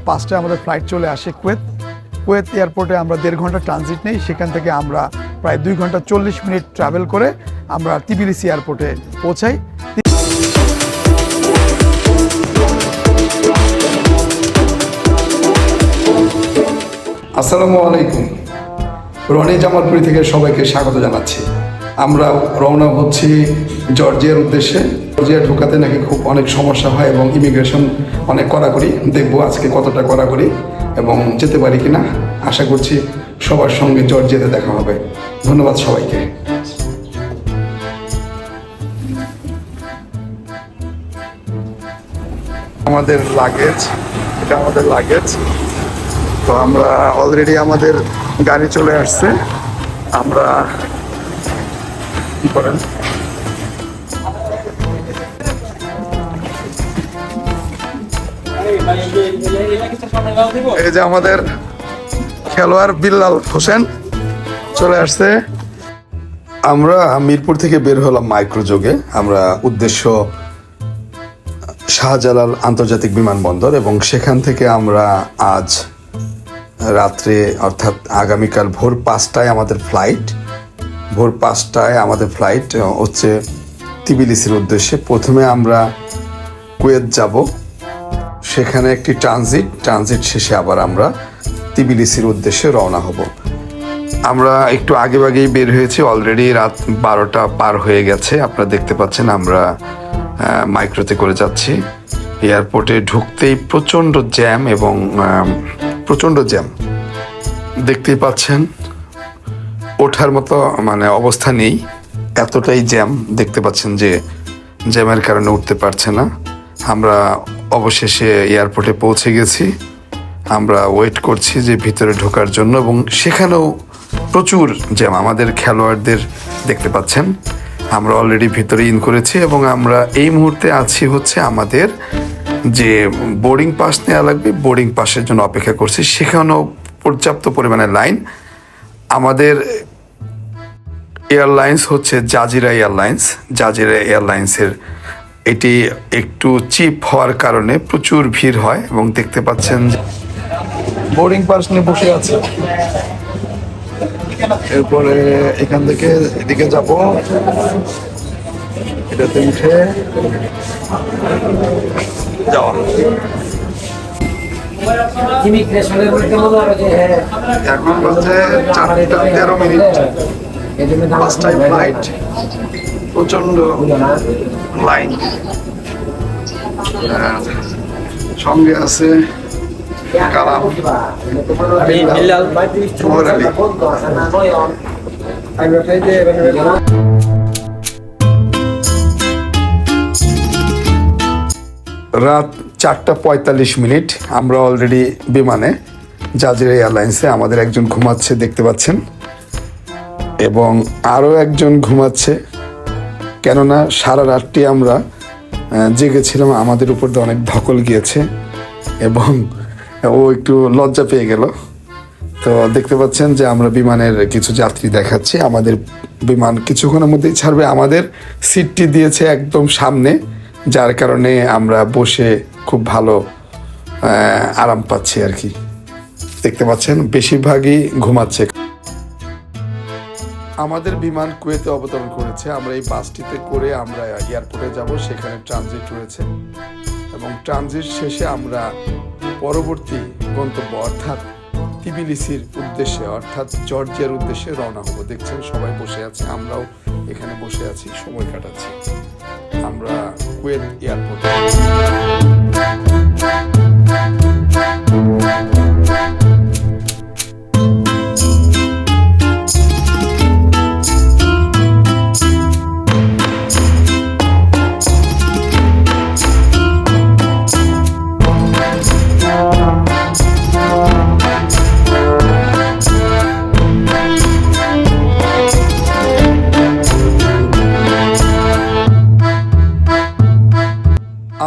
5টায় আমাদের ফ্লাইট চলে আসে কুয়েত এয়ারপোর্টে আমরা 1.5 ঘন্টা ট্রানজিট নেই। সেখান থেকে আমরা প্রায় 2 ঘন্টা 40 মিনিট ট্রাভেল করে আমরা তিবিলিসি এয়ারপোর্টে পৌঁছাই। আসসালামু আলাইকুম। রনি জামালপুরি থেকে সবাইকে স্বাগত জানাচ্ছি। আমরা রওনা হচ্ছি জর্জিয়ার উদ্দেশ্যে। জর্জিয়া ঢোকাতে নাকি অনেক সমস্যা হয় এবং ইমিগ্রেশন অনেক কড়াকড়ি। দেখবো আজকে কতটা কড়াকড়ি এবং যেতে পারি কিনা। আশা করছি সবার সঙ্গে জর্জিয়াতে দেখা হবে। ধন্যবাদ সবাইকে। আমাদের লাগেজ, এটা আমাদের লাগেজ। তো আমরা অলরেডি আমাদের গাড়ি চলে আসছে। আমরা কি করেন এই যে আমাদের খেলোয়াড় বিল্লাল হোসেন চলে আসছে। আমরা মিরপুর থেকে বের হলাম মাইক্রোযোগে। আমরা উদ্দেশ্য শাহজালাল আন্তর্জাতিক বিমানবন্দর এবং সেখান থেকে আমরা আজ রাত্রে অর্থাৎ আগামীকাল ভোর 5টায় আমাদের ফ্লাইট। ভোর 5টায় আমাদের ফ্লাইট হচ্ছে তিবিলিসির উদ্দেশ্যে। প্রথমে আমরা কুয়েত যাব, সেখানে একটি ট্রানজিট শেষে আবার আমরা তিবিলিসির উদ্দেশ্যে রওনা হব। আমরা একটু আগেই বের হয়েছি। অলরেডি রাত 12টা পার হয়ে গেছে। আপনারা দেখতে পাচ্ছেন আমরা মাইক্রোতে করে যাচ্ছি। এয়ারপোর্টে ঢুকতেই প্রচণ্ড জ্যাম এবং প্রচণ্ড জ্যাম দেখতেই পাচ্ছেন। ওঠার মতো অবস্থা নেই, এতটাই জ্যাম। দেখতে পাচ্ছেন যে জ্যামের কারণে উঠতে পারছে না। আমরা অবশেষে এয়ারপোর্টে পৌঁছে গেছি। আমরা ওয়েট করছি যে ভিতরে ঢোকার জন্য এবং সেখানেও প্রচুর জ্যাম। আমাদের খেলোয়াড়দের দেখতে পাচ্ছেন। আমরা অলরেডি ভিতরে ইন করেছি এবং আমরা এই মুহূর্তে আছি হচ্ছে আমাদের যে বোর্ডিং পাস নেওয়া লাগবে, বোর্ডিং পাসের জন্য অপেক্ষা করছি। সেখানেও পর্যাপ্ত পরিমাণে লাইন। আমাদের এয়ারলাইন্স হচ্ছে জাজিরা এয়ারলাইন্সের এটি একটু চিপ হওয়ার কারণে প্রচুর ভিড় হয় এবং দেখতে পাচ্ছেন বোর্ডিং পাস নিয়ে বসে আছে। এরপরে এখান থেকে এদিকে যাব, এটাতে উঠে যাওয়া। এখন বাজে 4:13। 5টায় ফ্লাইট। প্রচন্ড লাইন। সঙ্গে আছে কালাম, ওমর আলী। রাত 4:45। আমরা অলরেডি বিমানে জাজিরা এয়ারলাইন্সে। আমাদের একজন ঘুমাচ্ছে দেখতে পাচ্ছেন এবং আরও একজন ঘুমাচ্ছে, কেননা সারা রাতটি আমরা জেগেছিলাম। আমাদের উপর দিয়ে অনেক ধকল গিয়েছে এবং ও একটু লজ্জা পেয়ে গেল। তো দেখতে পাচ্ছেন যে আমরা বিমানের কিছু যাত্রী দেখাচ্ছি। আমাদের বিমান কিছুক্ষণের মধ্যেই ছাড়বে। আমাদের সিটটি দিয়েছে একদম সামনে, যার কারণে আমরা বসে খুব ভালো আরাম পাচ্ছি আর কি। দেখতে পাচ্ছেন বেশিরভাগই ঘুমাচ্ছে। আমাদের বিমান কুয়েতে অবতরণ করেছে। আমরা এই বাসটিতে করে আমরা এয়ারপোর্টে যাব, সেখানে ট্রানজিট রয়েছে এবং ট্রানজিট শেষে আমরা পরবর্তী গন্তব্য অর্থাৎ তিবিলিসির উদ্দেশ্যে অর্থাৎ জর্জিয়ার উদ্দেশ্যে রওনা হব। দেখছেন সবাই বসে আছে, আমরাও এখানে বসে আছি, সময় কাটাচ্ছি। আমরা কুয়েত এয়ারপোর্টে।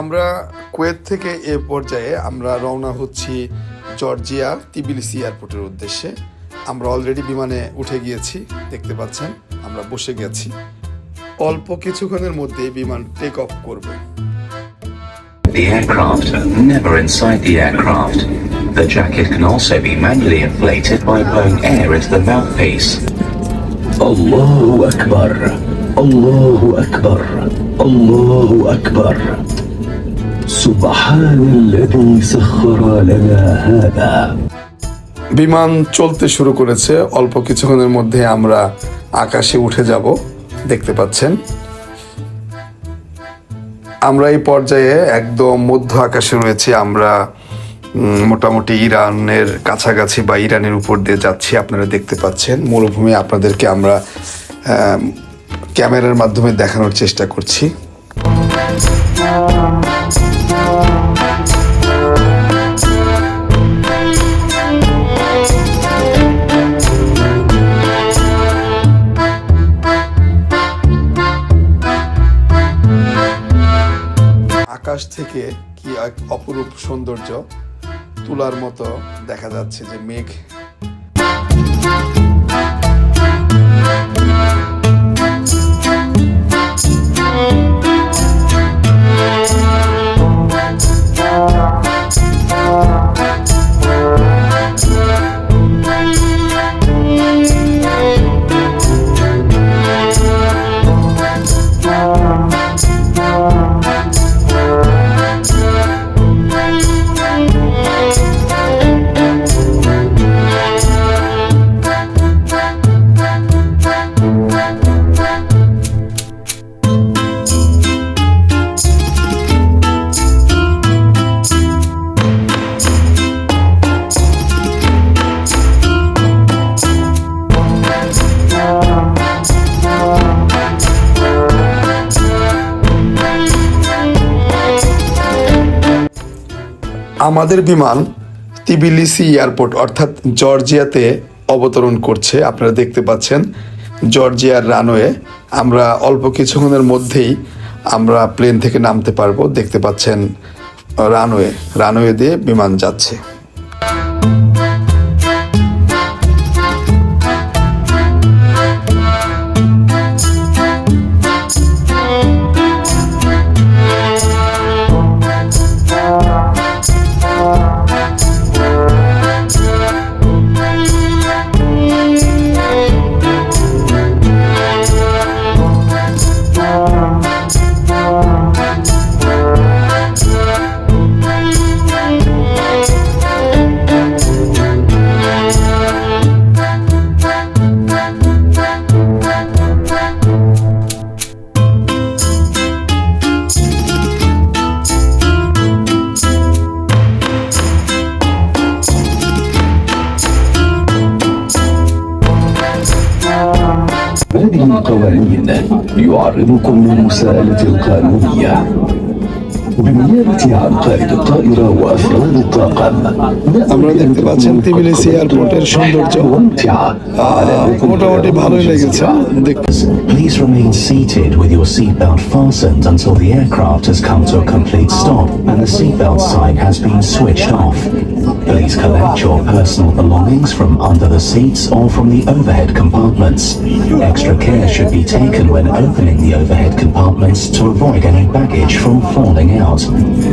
আমরা কুয়েত থেকে এ পর্যায়ে আমরা রওনা হচ্ছি জর্জিয়া তিবিলিসি এয়ারপোর্টের উদ্দেশ্যে। আমরা অলরেডি বিমানে উঠে গিয়েছি, দেখতে পাচ্ছেন আমরা বসে গেছি। অল্প কিছুক্ষণের মধ্যে বিমান টেক অফ করবে। The aircraft, never inside the aircraft. The jacket can also be manually inflated by blowing air into the mouthpiece. الله أكبر الله أكبر الله أكبر سبحان الذي سخر لنا هذا বিমান চলতে শুরু করেছে। অল্প কিছুক্ষণের মধ্যে আমরা আকাশে উঠে যাব, দেখতে পাচ্ছেন। আমরা এই পর্যায়ে একদম মধ্য আকাশে রয়েছি। আমরা মোটামুটি ইরানের কাছাকাছি বা ইরানের উপর দিয়ে যাচ্ছি। আপনারা দেখতে পাচ্ছেন মরুভূমি, আপনাদেরকে আমরা ক্যামেরার মাধ্যমে দেখানোর চেষ্টা করছি। আকাশ থেকে কি এক অপরূপ সৌন্দর্য, তুলার মতো দেখা যাচ্ছে যে মেঘ। আমাদের বিমান তিবিলিসি এয়ারপোর্ট অর্থাৎ জর্জিয়াতে অবতরণ করছে। আপনারা দেখতে পাচ্ছেন জর্জিয়ার রানওয়ে। আমরা অল্প কিছুক্ষণের মধ্যেই আমরা প্লেন থেকে নামতে পারবো। দেখতে পাচ্ছেন রানওয়ে দিয়ে বিমান যাচ্ছে। هذه القوانين يعرضكم للمساءلة القانونية بالنيابة عن قائد الطائرة وأفراد الطاقم. আমরা দেখতে পাচ্ছেন তিবিলিসি এয়ারপোর্টের সৌন্দর্য মোটামুটি ভালোই লেগেছে। Please remain seated with your seatbelt fastened until the aircraft has come to a complete stop and the seatbelt sign has been switched off. Please collect your personal belongings from under the seats or from the overhead compartments. Extra care should be taken when opening the overhead compartments to avoid any baggage from falling out.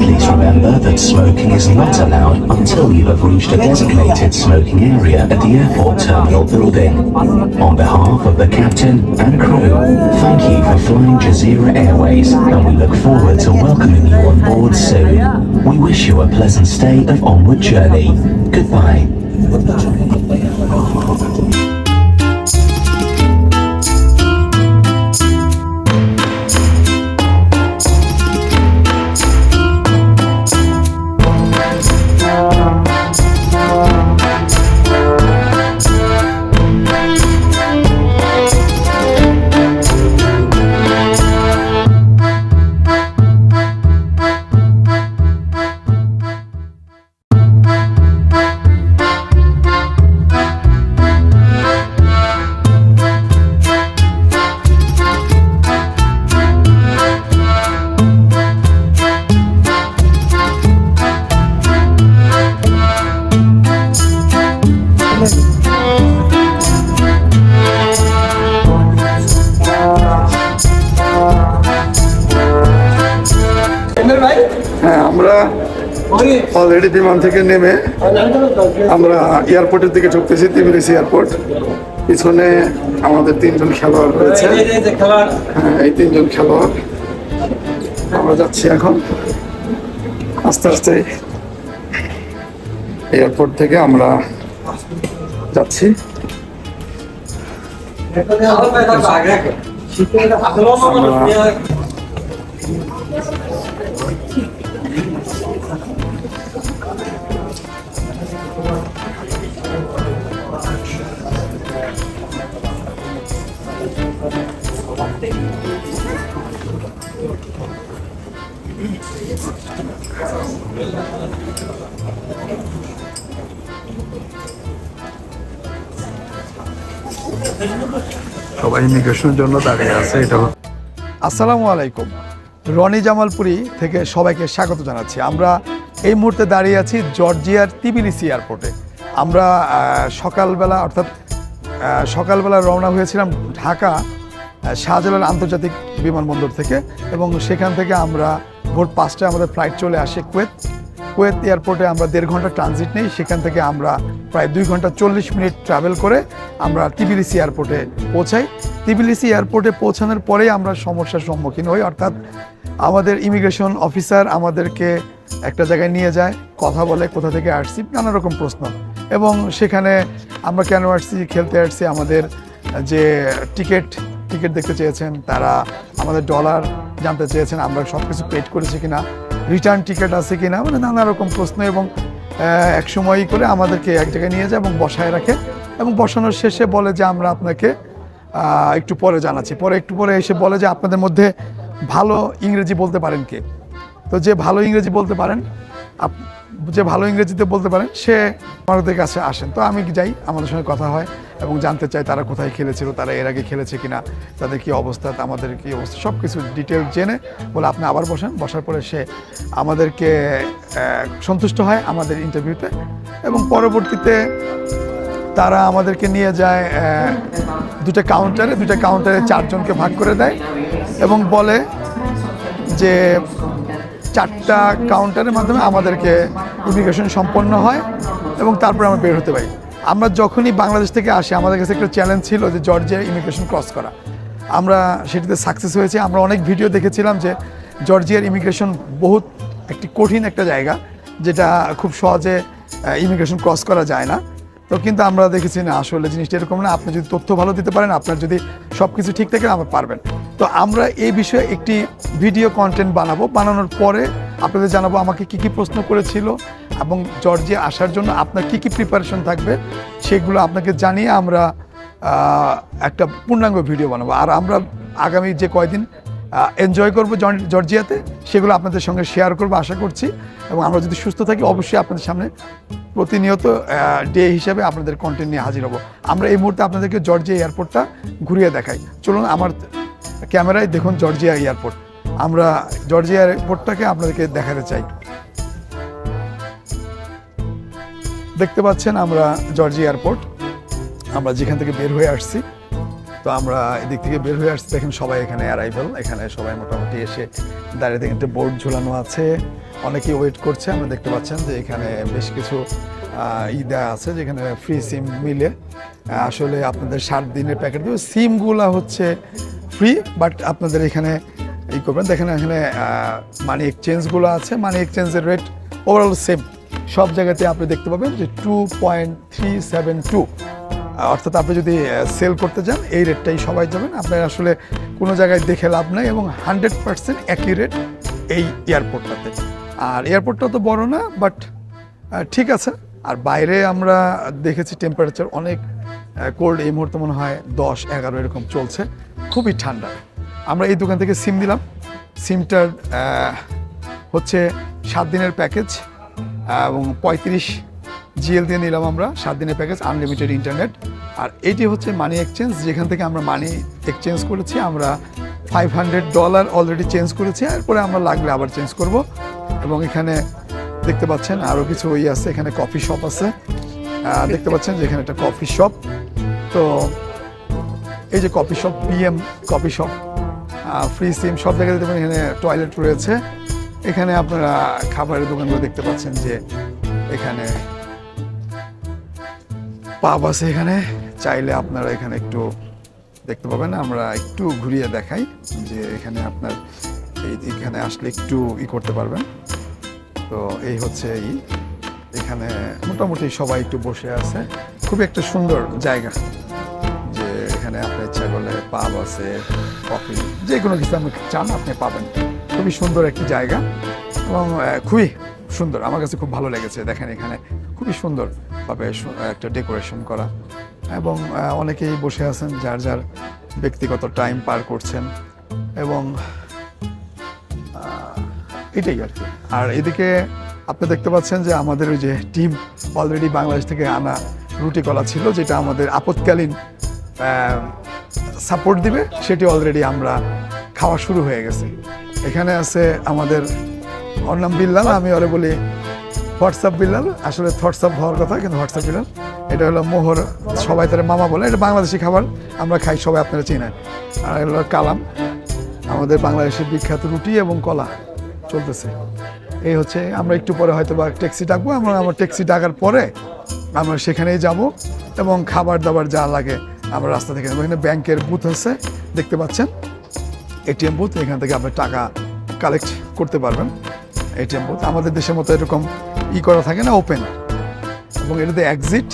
Please remember that smoking is not allowed until you have reached a designated smoking area at the airport terminal building. On behalf of the captain and crew, thank you for flying Jazeera Airways and we look forward to welcoming you on board soon. We wish you a pleasant stay of onward journey. Goodbye. হ্যাঁ, আমরা already বিমান থেকে নেমে আমরা এয়ারপোর্টের দিকে ঢুকতেছি, Tbilisi airport. পিছনে আমাদের 3 জন খেলোয়াড় রয়েছে। হ্যাঁ, এই 3 জন খেলোয়াড়। আমরা যাচ্ছি এখন আস্তে আস্তে এয়ারপোর্ট থেকে আমরা যাচ্ছি। সবাই ইমিগ্রেশনের জন্য দাঁড়িয়ে আছে। এটা আসসালামু আলাইকুম, রনি জামালপুরি থেকে সবাইকে স্বাগত জানাচ্ছি। আমরা এই মুহূর্তে দাঁড়িয়ে আছি জর্জিয়ার তিবিলিসি এয়ারপোর্টে। আমরা সকালবেলা রওনা হয়েছিলাম ঢাকা শাহজালাল আন্তর্জাতিক বিমানবন্দর থেকে, এবং সেখান থেকে আমরা ভোর 5টায় আমাদের ফ্লাইট চলে আসে কুয়েত এয়ারপোর্টে। আমরা 1.5 ঘন্টা ট্রানজিট নেই, সেখান থেকে আমরা প্রায় 2 ঘন্টা 40 মিনিট ট্রাভেল করে আমরা তিবিলিসি এয়ারপোর্টে পৌঁছাই। তিবিলিসি এয়ারপোর্টে পৌঁছানোর পরেই আমরা সমস্যার সম্মুখীন হই, অর্থাৎ আমাদের ইমিগ্রেশন অফিসার আমাদেরকে একটা জায়গায় নিয়ে যায়, কথা বলে কোথা থেকে আসছি, নানা রকম প্রশ্ন। এবং সেখানে আমরা কেন আসছি, খেলতে আসছি, আমাদের যে টিকিট দেখতে চেয়েছেন, তারা আমাদের ডলার জানতে চেয়েছেন, আমরা সব কিছু পেড করেছি কিনা, রিটার্ন টিকিট আছে কিনা, মানে নানা রকম প্রশ্ন। এবং এক সময়ই করে আমাদেরকে এক জায়গায় নিয়ে যায় এবং বসায় রাখে, এবং বসানোর শেষে বলে যে আমরা আপনাকে একটু পরে জানাচ্ছি। একটু পরে এসে বলে যে আপনাদের মধ্যে ভালো ইংরেজি বলতে পারেন কে? তো যে ভালো ইংরেজিতে বলতে পারেন সে আমাদের কাছে আসেন। তো আমি যাই, আমাদের সঙ্গে কথা হয় এবং জানতে চাই তারা কোথায় খেলেছিল, তারা এর আগে খেলেছে কিনা, তাদের কী অবস্থা, আমাদের কী অবস্থা, সব কিছু ডিটেল জেনে বলে আপনি আবার বসার পরে সে আমাদেরকে সন্তুষ্ট হয় আমাদের ইন্টারভিউতে। এবং পরবর্তীতে তারা আমাদেরকে নিয়ে যায় 2টা কাউন্টারে 4 জনকে ভাগ করে দেয় এবং বলে যে 4টা কাউন্টারের মাধ্যমে আমাদেরকে ইমিগ্রেশন সম্পন্ন হয় এবং তারপরে আমরা বের হতে পারি। আমরা যখনই বাংলাদেশ থেকে আসি, আমাদের কাছে একটা চ্যালেঞ্জ ছিল যে জর্জিয়া ইমিগ্রেশন ক্রস করা। আমরা সেটিতে সাকসেস হয়েছি। আমরা অনেক ভিডিও দেখেছিলাম যে জর্জিয়ার ইমিগ্রেশন বহুত একটি কঠিন একটা জায়গা, যেটা খুব সহজে ইমিগ্রেশন ক্রস করা যায় না। তো কিন্তু আমরা দেখেছি না, আসলে জিনিসটা এরকম না। আপনি যদি তথ্য ভালো দিতে পারেন, আপনার যদি সব কিছু ঠিক থাকে, আমরা পারবেন। তো আমরা এই বিষয়ে একটি ভিডিও কন্টেন্ট বানানোর পরে আপনাদের জানাবো আমাকে কী প্রশ্ন করেছিল এবং জর্জিয়া আসার জন্য আপনার কী প্রিপারেশন থাকবে, সেগুলো আপনাকে জানিয়ে আমরা একটা পূর্ণাঙ্গ ভিডিও বানাবো। আর আমরা আগামী যে কয়দিন এনজয় করবো জর্জিয়াতে, সেগুলো আপনাদের সঙ্গে শেয়ার করবো আশা করছি। এবং আমরা যদি সুস্থ থাকি, অবশ্যই আপনাদের সামনে প্রতিনিয়ত ডে হিসাবে আপনাদের কন্টেন্ট নিয়ে হাজির হব। আমরা এই মুহূর্তে আপনাদেরকে জর্জিয়া এয়ারপোর্টটা ঘুরিয়ে দেখাই। চলুন আমার ক্যামেরায় দেখুন জর্জিয়া এয়ারপোর্ট। আমরা জর্জিয়া এয়ারপোর্টটাকে আপনাদেরকে দেখাতে চাই। দেখতে পাচ্ছেন আমরা জর্জিয়া এয়ারপোর্ট, আমরা যেখান থেকে বের হয়ে আসছি। তো আমরা এদিক থেকে বের হয়ে আসছি, দেখেন সবাই এখানে অ্যারাইভেল, এখানে সবাই মোটামুটি এসে দাঁড়িয়ে দেখেন একটা বোর্ড ঝুলানো আছে, অনেকেই ওয়েট করছে। আমরা দেখতে পাচ্ছেন যে এখানে বেশ কিছু দেওয়া আছে, যেখানে ফ্রি সিম মিলে। আসলে আপনাদের 7 দিনের প্যাকেট দেবে, সিমগুলো হচ্ছে ফ্রি, বাট আপনাদের এখানে করবেন। দেখেন এখানে মানি এক্সচেঞ্জগুলো আছে, মানি এক্সচেঞ্জের রেট ওভারঅল সেম সব জায়গাতে আপনি দেখতে পাবেন যে 2.372, অর্থাৎ আপনি যদি সেল করতে যান এই রেটটাই সবাই যাবেন। আপনার আসলে কোনো জায়গায় দেখে লাভ নাই, এবং 100% অ্যাকিউরেট এই এয়ারপোর্টটাতে। আর এয়ারপোর্টটা তো বড় না, বাট ঠিক আছে। আর বাইরে আমরা দেখেছি টেম্পারেচার অনেক কোল্ড, এই মুহূর্তে মনে হয় 10-11 এরকম চলছে, খুবই ঠান্ডা। আমরা এই দোকান থেকে সিম নিলাম। সিমটার হচ্ছে 7 দিনের প্যাকেজ এবং 35 জিএল দিয়ে নিলাম আমরা 7 দিনের প্যাকেজ, আনলিমিটেড ইন্টারনেট। আর এইটি হচ্ছে মানি এক্সচেঞ্জ, যেখান থেকে আমরা মানি এক্সচেঞ্জ করেছি। আমরা $500 অলরেডি চেঞ্জ করেছি, এরপরে আমরা লাগলে আবার চেঞ্জ করব। এবং এখানে দেখতে পাচ্ছেন আরও কিছু আছে, এখানে কফি শপ আছে, দেখতে পাচ্ছেন যে এখানে একটা কফি শপ। তো এই যে coffee shop, PM coffee shop, free SIM সব জায়গায় দেখবেন। এখানে টয়লেট রয়েছে, এখানে আপনারা খাবারের দোকানগুলো দেখতে পাচ্ছেন যে এখানে পাব আছে, এখানে চাইলে আপনারা এখানে একটু দেখতে পাবেন। আমরা একটু ঘুরিয়ে দেখাই যে এখানে আপনার এখানে আসলে একটু করতে পারবেন। তো এই হচ্ছে এখানে মোটামুটি সবাই একটু বসে আছে, খুবই একটা সুন্দর জায়গা, যে এখানে আপনার ইচ্ছা করলে পাব আছে, কফি, যে কোনো কিছু আপনি চান আপনি পাবেন। খুবই সুন্দর একটি জায়গা এবং খুবই সুন্দর, আমার কাছে খুব ভালো লেগেছে। দেখেন এখানে খুবই সুন্দরভাবে একটা ডেকোরেশন করা এবং অনেকেই বসে আছেন যার যার ব্যক্তিগত টাইম পার করছেন এবং এটাই আর কি। আর এদিকে আপনি দেখতে পাচ্ছেন যে আমাদের ওই যে টিম অলরেডি বাংলাদেশ থেকে আনা রুটি কলা ছিল, যেটা আমাদের আপৎকালীন সাপোর্ট দিবে, সেটি অলরেডি আমরা খাওয়া শুরু হয়ে গেছে। এখানে আছে আমাদের, ওর নাম বিল্লাল, আমি ওরে বলি হোয়াটসঅ্যাপ বিল্লাল, আসলে হোয়াটসঅ্যাপ হওয়ার কথা কিন্তু হোয়াটসঅ্যাপ বিল্লাল। এটা হলো মোহর, সবাই তার মামা বলে, এটা বাংলাদেশি খাবার, আমরা খাই, সবাই আপনারা চেনেন। আর এটা হলো কালাম, আমাদের বাংলাদেশের বিখ্যাত রুটি এবং কলা চলতেছে। এই হচ্ছে, আমরা একটু পরে হয়তো বা ট্যাক্সি ডাকবো, আমার ট্যাক্সি ডাকার পরে আমরা সেখানেই যাব এবং খাবার দাবার যা লাগে আমরা রাস্তা থেকে নেব। এখানে ব্যাংকের বুথ আছে দেখতে পাচ্ছেন, এটিএম বুথ, এখান থেকে আপনি টাকা কালেক্ট করতে পারবেন। এটিএম বুথ আমাদের দেশের মতো এরকম করা থাকে না, ওপেন, এবং এটাতে এক্সিট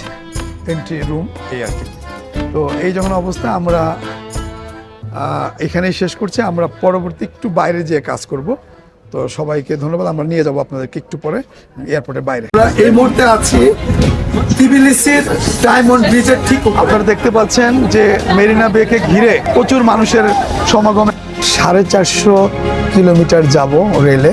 এন্ট্রি রুম, এই আর কি। তো এই যখন অবস্থা, আমরা এখানেই শেষ করছি। আমরা পরবর্তী একটু বাইরে যেয়ে কাজ করব। তো সবাইকে ধন্যবাদ, আমরা নিয়ে যাবো আপনাদেরকে একটু পরে এয়ারপোর্টের বাইরে। আমরা এই মুহূর্তে আছি তিবিলিসির ডায়মন্ড ব্রিজের ঠিক, আপনারা দেখতে পাচ্ছেন যে মেরিনা বেকে ঘিরে প্রচুর মানুষের সমাগমে 450 কিলোমিটার যাব রেলে।